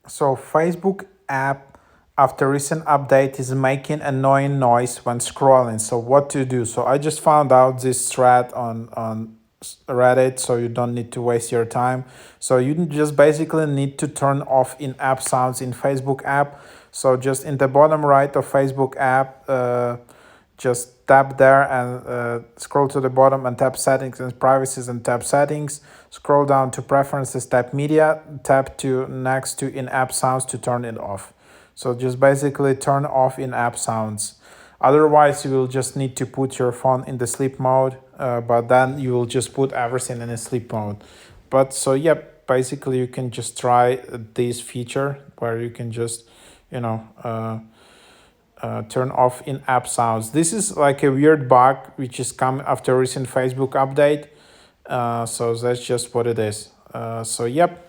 So Facebook app after recent update is making annoying noise when scrolling. So what to do? So I just found out this thread on Reddit, so you don't need to waste your time. So you just basically need to turn off in-app sounds in Facebook app. So just in the bottom right of Facebook app, just tap there and scroll to the bottom and tap settings and privacies and tap settings. Scroll down to preferences, tap media, tap to next to in-app sounds to turn it off. So just basically turn off in-app sounds. Otherwise, you will just need to put your phone in the sleep mode, but then you will just put everything in a sleep mode. But so yeah, basically you can just try this feature where you can just, you know, turn off in-app sounds. This is like a weird bug which is come after recent Facebook update. So that's just what it is. So yep,